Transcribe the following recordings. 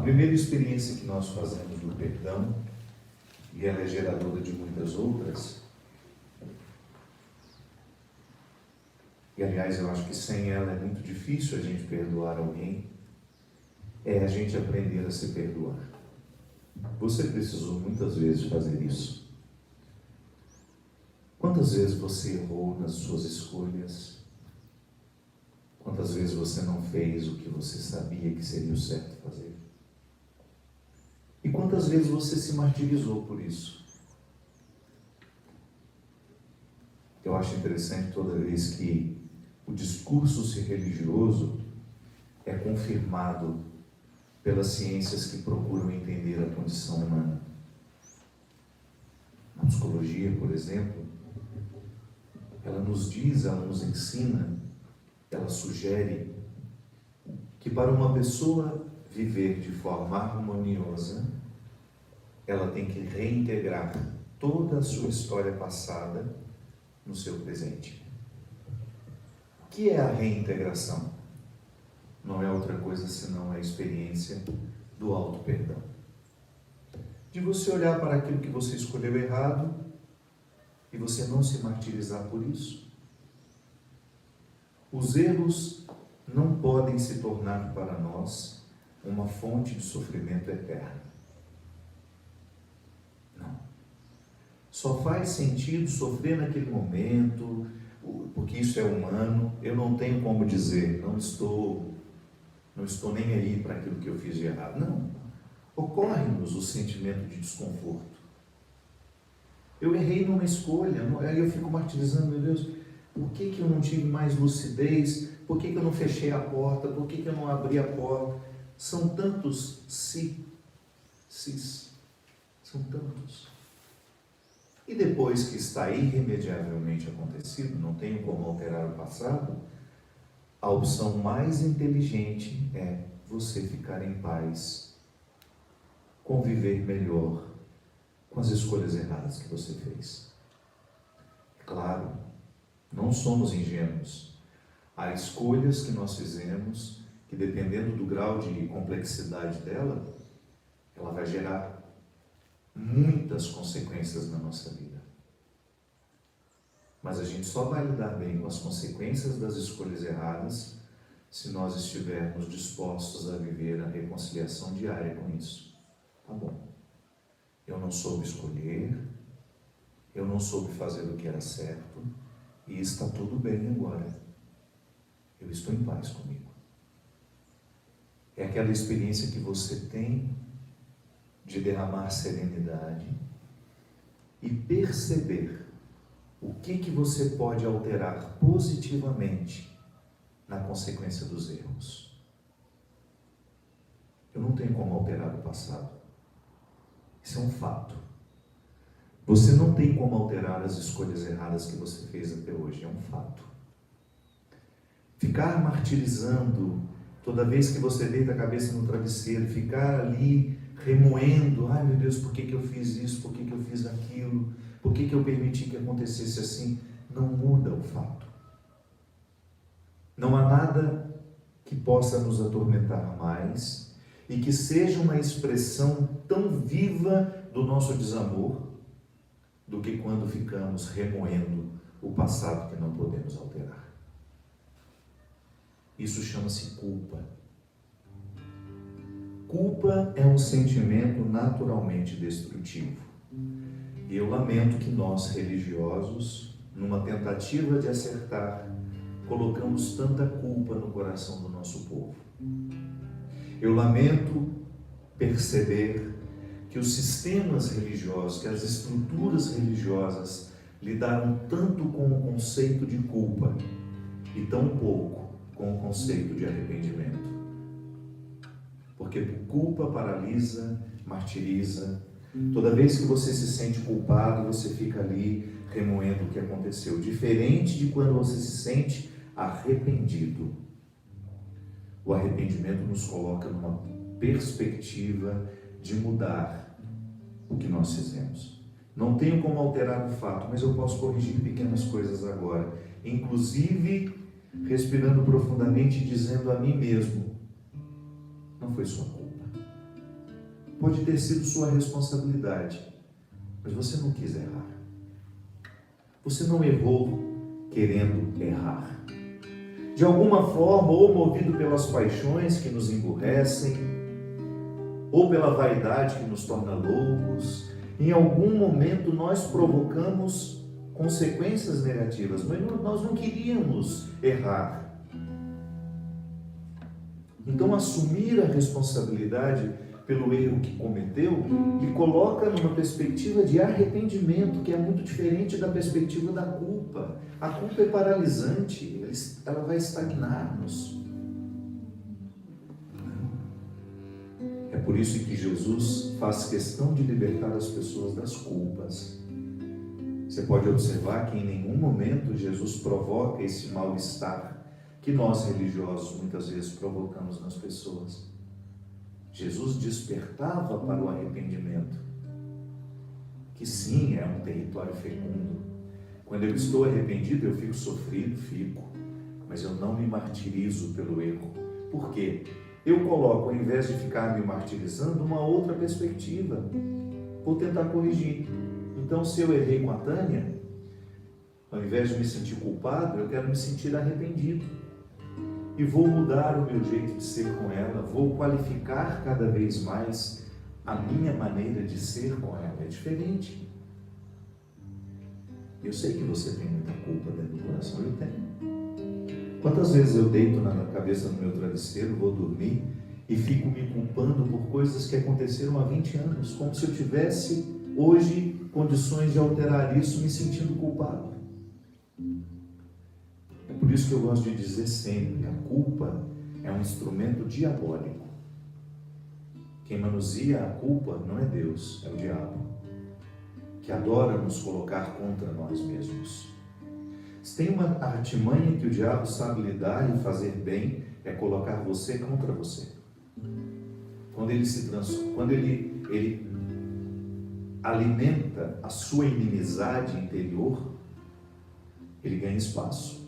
primeira experiência que nós fazemos do perdão, e ela é geradora de muitas outras, e aliás eu acho que sem ela é muito difícil a gente perdoar alguém, é a gente aprender a se perdoar. Você precisou muitas vezes fazer isso. Quantas vezes você errou nas suas escolhas? Quantas vezes você não fez o que você sabia que seria o certo fazer? E quantas vezes você se martirizou por isso? Eu acho interessante toda vez que o discurso religioso é confirmado pelas ciências que procuram entender a condição humana. A psicologia, por exemplo, ela nos diz, ela nos ensina, ela sugere que para uma pessoa viver de forma harmoniosa, ela tem que reintegrar toda a sua história passada no seu presente. O que é a reintegração? Não é outra coisa senão a experiência do auto-perdão. De você olhar para aquilo que você escolheu errado e você não se martirizar por isso. Os erros não podem se tornar para nós uma fonte de sofrimento eterno. Não. Só faz sentido sofrer naquele momento, porque isso é humano. Eu não tenho como dizer, não estou nem aí para aquilo que eu fiz de errado. Não. Ocorre-nos o sentimento de desconforto. Eu errei numa escolha, aí eu fico martirizando, meu Deus, por que eu não tive mais lucidez? Por que eu não fechei a porta? Por que eu não abri a porta? São tantos são tantos. E depois que está irremediavelmente acontecido, não tenho como alterar o passado, a opção mais inteligente é você ficar em paz, conviver melhor com as escolhas erradas que você fez. Claro, não somos ingênuos. Há escolhas que nós fizemos que, dependendo do grau de complexidade dela, ela vai gerar muitas consequências na nossa vida. Mas a gente só vai lidar bem com as consequências das escolhas erradas se nós estivermos dispostos a viver a reconciliação diária com isso. Tá bom. Eu não soube escolher, eu não soube fazer o que era certo, e está tudo bem agora. Eu estou em paz comigo. É aquela experiência que você tem de derramar serenidade e perceber o que você pode alterar positivamente na consequência dos erros. Eu não tenho como alterar o passado. Isso é um fato. Você não tem como alterar as escolhas erradas que você fez até hoje. É um fato. Ficar martirizando toda vez que você deita a cabeça no travesseiro, ficar ali remoendo, ai meu Deus, por que eu fiz isso, por que eu fiz aquilo, por que eu permiti que acontecesse assim, não muda o fato. Não há nada que possa nos atormentar mais e que seja uma expressão tão viva do nosso desamor do que quando ficamos remoendo o passado que não podemos alterar. Isso chama-se culpa. Culpa é um sentimento naturalmente destrutivo. E eu lamento que nós, religiosos, numa tentativa de acertar, colocamos tanta culpa no coração do nosso povo. Eu lamento perceber que os sistemas religiosos, que as estruturas religiosas lidaram tanto com o conceito de culpa e tão pouco com o conceito de arrependimento. Porque culpa paralisa, martiriza. Toda vez que você se sente culpado, você fica ali remoendo o que aconteceu. Diferente de quando você se sente arrependido. O arrependimento nos coloca numa perspectiva de mudar o que nós fizemos. Não tenho como alterar o fato, mas eu posso corrigir pequenas coisas agora. Inclusive, respirando profundamente e dizendo a mim mesmo, não foi sua culpa. pode ter sido sua responsabilidade, mas você não quis errar. Você não errou querendo errar. De alguma forma, ou movido pelas paixões que nos emburrecem, ou pela vaidade que nos torna loucos, em algum momento nós provocamos consequências negativas, mas nós não queríamos errar. Então, assumir a responsabilidade pelo erro que cometeu lhe coloca numa perspectiva de arrependimento, que é muito diferente da perspectiva da culpa. A culpa é paralisante, ela vai estagnar-nos. É por isso que Jesus faz questão de libertar as pessoas das culpas. Você pode observar que em nenhum momento Jesus provoca esse mal-estar que nós religiosos muitas vezes provocamos nas pessoas. Jesus despertava para o arrependimento, que sim, é um território fecundo. Quando eu estou arrependido, eu fico sofrido, mas eu não me martirizo pelo erro. Por quê? Eu coloco, ao invés de ficar me martirizando, uma outra perspectiva. Vou tentar corrigir. Então, se eu errei com a Tânia, ao invés de me sentir culpado, eu quero me sentir arrependido. E vou mudar o meu jeito de ser com ela, vou qualificar cada vez mais a minha maneira de ser com ela. É diferente. Eu sei que você tem muita culpa dentro do coração, eu tenho. Quantas vezes eu deito na cabeça do meu travesseiro, vou dormir e fico me culpando por coisas que aconteceram há 20 anos, como se eu tivesse hoje condições de alterar isso, me sentindo culpado. É por isso que eu gosto de dizer sempre, a culpa é um instrumento diabólico. Quem manuseia a culpa não é Deus, é o diabo, que adora nos colocar contra nós mesmos. Se tem uma artimanha que o diabo sabe lidar e fazer bem, é colocar você contra você. Quando ele alimenta a sua inimizade interior, ele ganha espaço.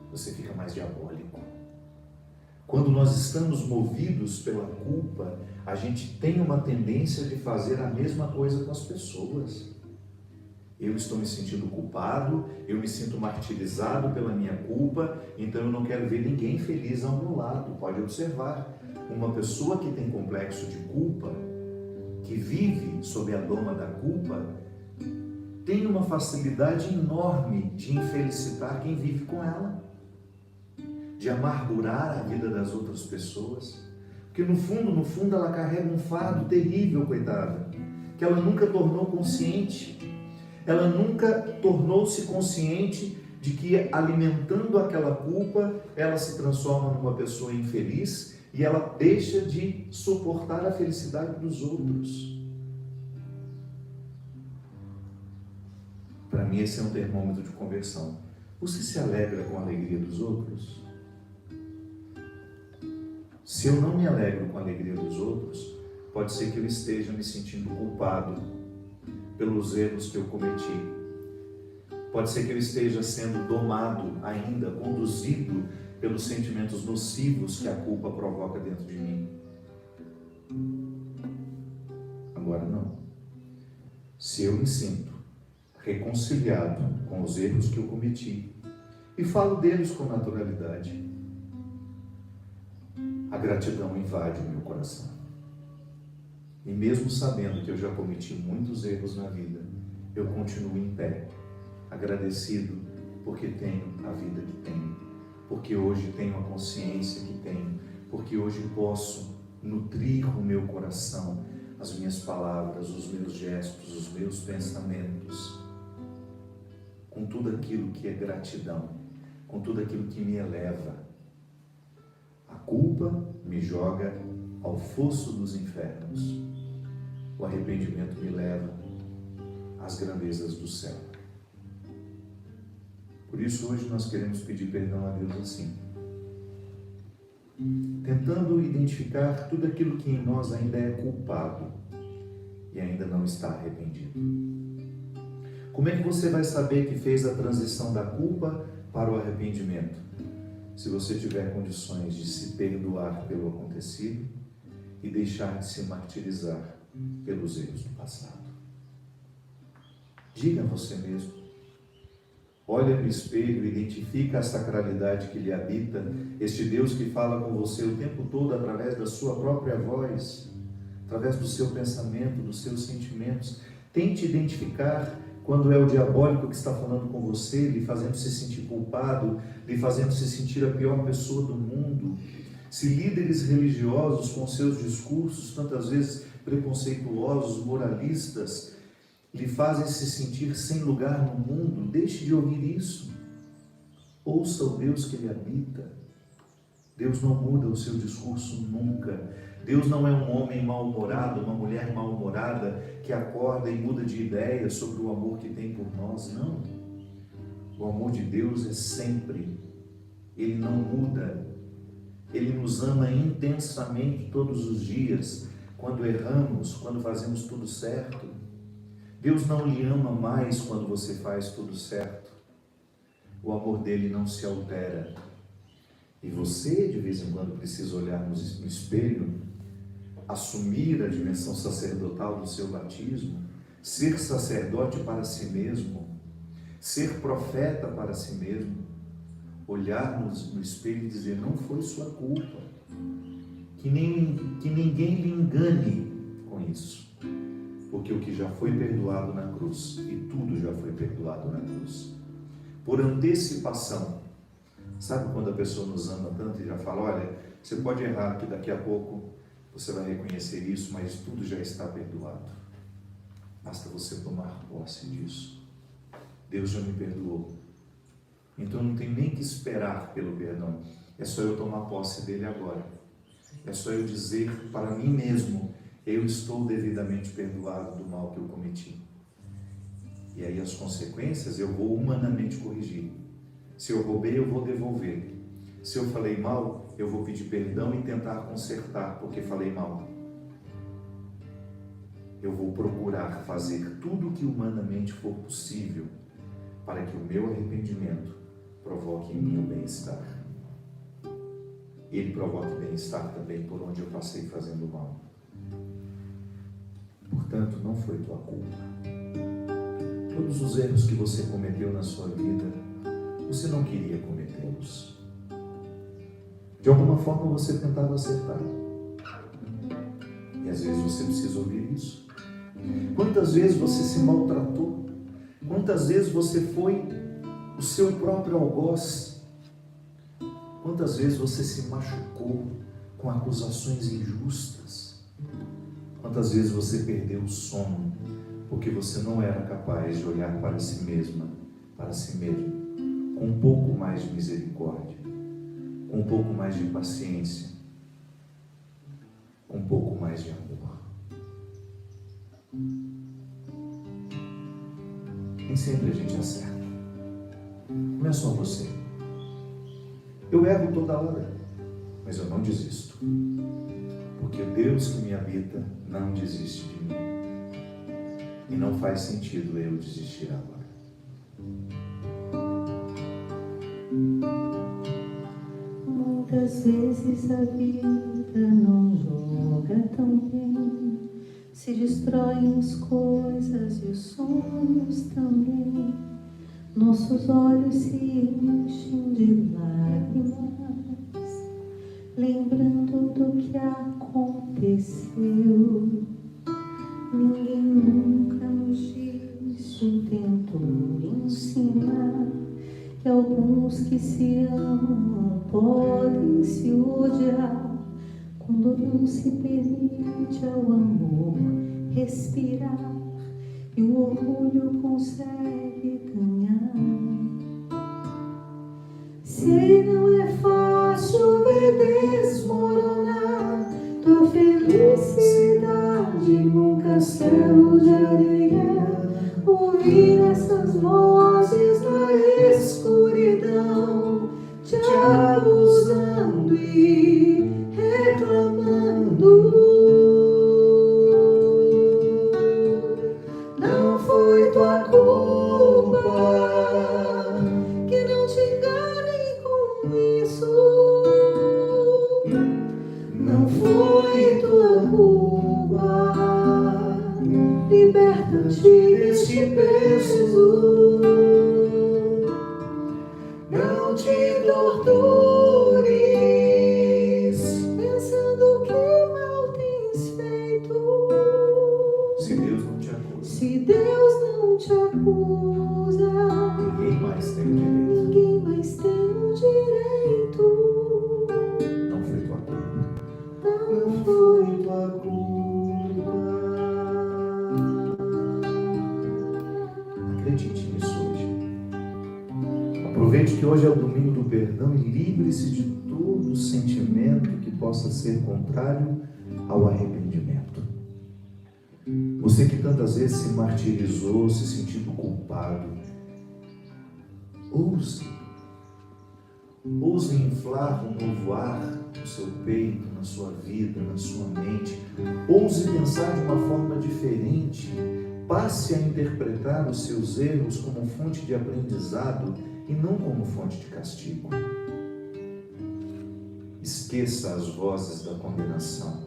Você fica mais diabólico. Quando nós estamos movidos pela culpa, a gente tem uma tendência de fazer a mesma coisa com as pessoas. Eu estou me sentindo culpado, eu me sinto martirizado pela minha culpa, então eu não quero ver ninguém feliz ao meu lado. Pode observar, uma pessoa que tem complexo de culpa, que vive sob a doma da culpa, tem uma facilidade enorme de infelicitar quem vive com ela, de amargurar a vida das outras pessoas, porque no fundo ela carrega um fardo terrível, coitada, que ela nunca tornou consciente. Ela nunca tornou-se consciente de que, alimentando aquela culpa, ela se transforma numa pessoa infeliz e ela deixa de suportar a felicidade dos outros. Para mim, esse é um termômetro de conversão. Você se alegra com a alegria dos outros? Se eu não me alegro com a alegria dos outros, pode ser que eu esteja me sentindo culpado pelos erros que eu cometi. Pode ser que eu esteja sendo domado ainda, conduzido pelos sentimentos nocivos que a culpa provoca dentro de mim. Agora não. Se eu me sinto reconciliado com os erros que eu cometi e falo deles com naturalidade, a gratidão invade o meu coração. E mesmo sabendo que eu já cometi muitos erros na vida, eu continuo em pé, agradecido porque tenho a vida que tenho, porque hoje tenho a consciência que tenho, porque hoje posso nutrir o meu coração, as minhas palavras, os meus gestos, os meus pensamentos, com tudo aquilo que é gratidão, com tudo aquilo que me eleva. A culpa me joga ao fosso dos infernos. O arrependimento me leva às grandezas do céu. Por isso hoje nós queremos pedir perdão a Deus assim, tentando identificar tudo aquilo que em nós ainda é culpado e ainda não está arrependido. Como é que você vai saber que fez a transição da culpa para o arrependimento? Se você tiver condições de se perdoar pelo acontecido e deixar de se martirizar pelos erros do passado. Diga a você mesmo. Olha no espelho, identifica a sacralidade que lhe habita, este Deus que fala com você o tempo todo através da sua própria voz, através do seu pensamento, dos seus sentimentos. Tente identificar quando é o diabólico que está falando com você, lhe fazendo se sentir culpado, lhe fazendo se sentir a pior pessoa do mundo. Se líderes religiosos com seus discursos, tantas vezes preconceituosos, moralistas, lhe fazem se sentir sem lugar no mundo, deixe de ouvir isso. Ouça o Deus que lhe habita. Deus não muda o seu discurso nunca. Deus não é um homem mal-humorado, uma mulher mal-humorada que acorda e muda de ideia sobre o amor que tem por nós. Não. O amor de Deus é sempre. Ele não muda. Ele nos ama intensamente todos os dias, quando erramos, quando fazemos tudo certo. Deus não lhe ama mais quando você faz tudo certo. O amor dele não se altera. E você, de vez em quando, precisa olhar no espelho, assumir a dimensão sacerdotal do seu batismo, ser sacerdote para si mesmo, ser profeta para si mesmo, olhar no espelho e dizer, não foi sua culpa, que ninguém lhe engane com isso, porque o que já foi perdoado na cruz, e tudo já foi perdoado na cruz, por antecipação. Sabe quando a pessoa nos ama tanto e já fala, olha, você pode errar, que daqui a pouco você vai reconhecer isso, mas tudo já está perdoado. Basta você tomar posse disso. Deus já me perdoou. Então não tem nem que esperar pelo perdão. É só eu tomar posse dele agora. É só eu dizer para mim mesmo, eu estou devidamente perdoado do mal que eu cometi. E aí as consequências eu vou humanamente corrigir. Se eu roubei, eu vou devolver. Se eu falei mal, eu vou pedir perdão e tentar consertar, porque falei mal. Eu vou procurar fazer tudo o que humanamente for possível para que o meu arrependimento provoque em mim o bem-estar. Ele provoque bem-estar também por onde eu passei fazendo mal. Portanto, não foi tua culpa. Todos os erros que você cometeu na sua vida, você não queria cometê-los. De alguma forma você tentava acertar. E às vezes você precisa ouvir isso. Quantas vezes você se maltratou? Quantas vezes você foi o seu próprio algoz? Quantas vezes você se machucou com acusações injustas? Quantas vezes você perdeu o sono porque você não era capaz de olhar para si mesma, para si mesmo, com um pouco mais de misericórdia, com um pouco mais de paciência, com um pouco mais de amor? Nem sempre a gente acerta. Não é só você. Eu erro toda hora, mas eu não desisto. Porque Deus que me habita não desiste de mim. E não faz sentido eu desistir agora. Muitas vezes a vida não joga tão bem, se destroem as coisas e os sonhos também. Nossos olhos se enchem de lágrimas, lembrando do que aconteceu. Ninguém nunca nos disse ou tentou ensinar que alguns que se amam podem se odiar, quando não se permite ao amor respirar e o orgulho consegue ganhar. Se não é fácil ver desmoronar tua felicidade num castelo de areia, ouvir essas vozes na escuridão te acusando e reclamando. Não foi tua culpa, que não te enganem com isso. Não foi tua liberta-te deste peso. Não te tortures, pensando que mal tens feito. Se Deus não te acusa, Se Deus não te acusa, ninguém mais tem o direito. ninguém mais tem o direito. Não foi tua culpa. Não foi tua culpa. Acredite nisso hoje. Aproveite que hoje é o domingo do perdão e livre-se de todo sentimento que possa ser contrário ao arrependimento. Você que tantas vezes se martirizou, se sentindo culpado, ouse inflar um novo ar no seu peito, na sua vida, na sua mente. Ouse pensar de uma forma diferente. Passe a interpretar os seus erros como fonte de aprendizado e não como fonte de castigo. Esqueça as vozes da condenação,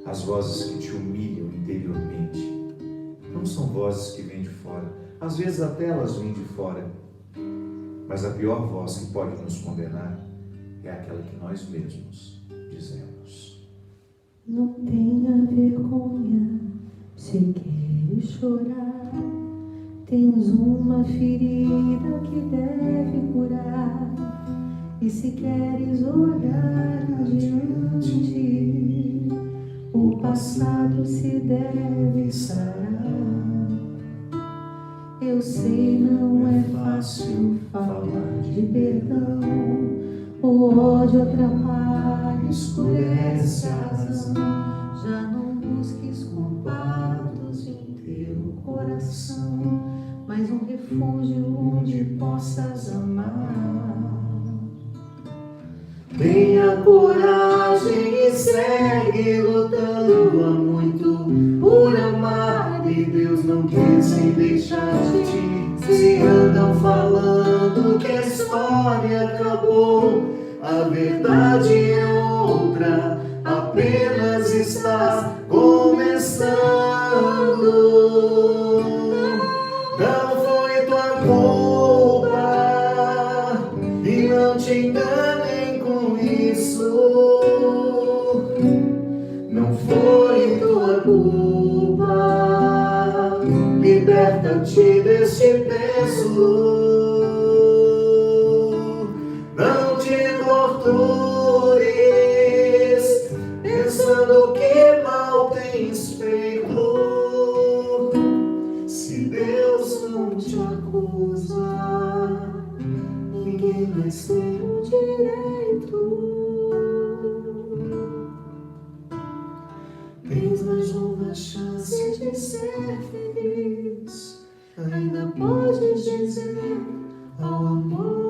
as vozes que te humilham interiormente. Não são vozes que vêm de fora. Às vezes até elas vêm de fora. Mas a pior voz que pode nos condenar é aquela que nós mesmos dizemos. Não tenha vergonha, se queres chorar. Tens uma ferida que deve curar. E se queres olhar adiante, o passado se deve sarar. Eu sei, não é fácil falar de perdão. O ódio atrapalha, escurece a razão. Já não busques culpados em teu coração, mas um refúgio onde possas amar. Tenha coragem e segue lutando. Há muito por amar e Deus não pensa em deixar-te. Se andam falando que a história acabou, a verdade é outra, apenas está começando. Não foi tua culpa e não te enganem com isso. Não foi tua culpa, liberta-te deste peso. Não te tortures, pensando que mal tens feito. Se Deus não te acusa, ninguém mais tem o direito. Tens mais uma chance de ser feliz. Ainda podes dizer ao amor.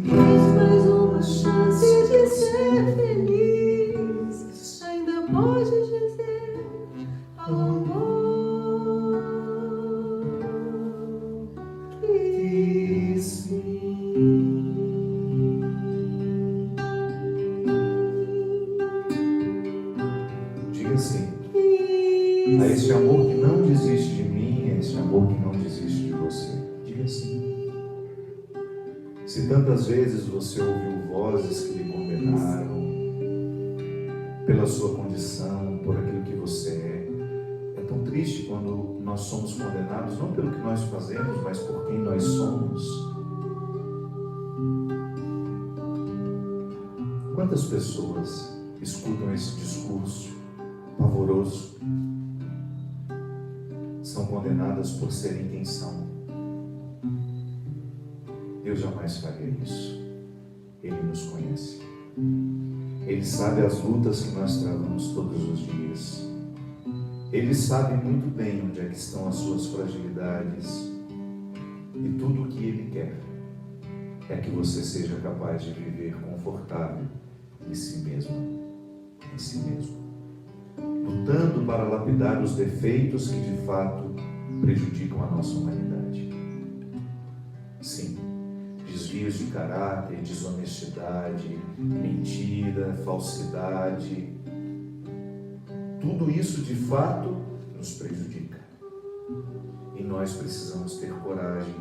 Tens mais uma chance de ser feliz. Ainda podes dizer ao amor que sim. Diga sim a esse amor que não desiste de mim, a esse amor que não desiste de você. Diga sim. Se tantas vezes você ouviu vozes que lhe condenaram pela sua condição, por aquilo que você é tão triste quando nós somos condenados, não pelo que nós fazemos, mas por quem nós somos. Quantas pessoas escutam esse discurso pavoroso? São condenadas por serem quem são. Deus jamais faria isso. Ele nos conhece. Ele sabe as lutas que nós travamos todos os dias. Ele sabe muito bem onde é que estão as suas fragilidades. E tudo o que Ele quer é que você seja capaz de viver confortável em si mesmo. Em si mesmo. Lutando para lapidar os defeitos que de fato prejudicam a nossa humanidade. Sim, desvie desvios de caráter, desonestidade, mentira, falsidade. Tudo isso de fato nos prejudica. E nós precisamos ter coragem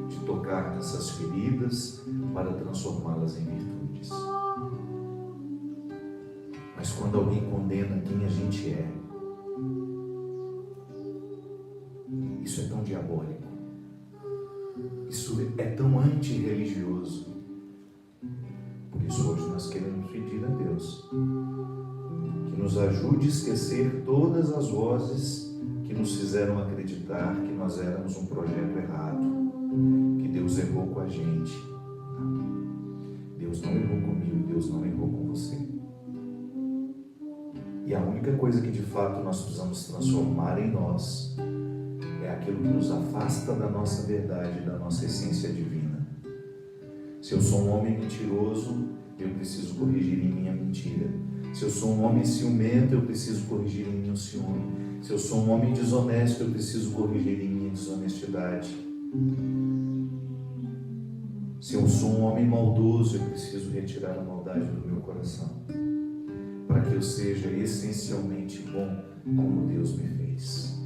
de tocar nessas feridas para transformá-las em virtudes. Mas quando alguém condena quem a gente é, isso é tão diabólico, isso é tão antirreligioso. Por isso hoje nós queremos pedir a Deus que nos ajude a esquecer todas as vozes que nos fizeram acreditar que nós éramos um projeto errado, que Deus errou com a gente. Deus não errou comigo, Deus não errou com você. E a única coisa que de fato nós precisamos transformar em nós é aquilo que nos afasta da nossa verdade, da nossa essência divina. Se eu sou um homem mentiroso, eu preciso corrigir em minha mentira. Se eu sou um homem ciumento, eu preciso corrigir em mim o ciúme. Se eu sou um homem desonesto, eu preciso corrigir em minha desonestidade. Se eu sou um homem maldoso, eu preciso retirar a maldade do meu coração, para que eu seja essencialmente bom como Deus me fez.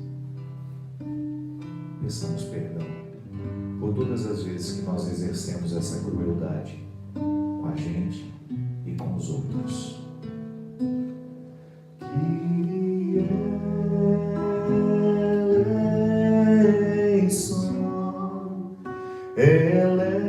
Peçamos perdão por todas as vezes que nós exercemos essa crueldade com a gente e com os outros. Eleison,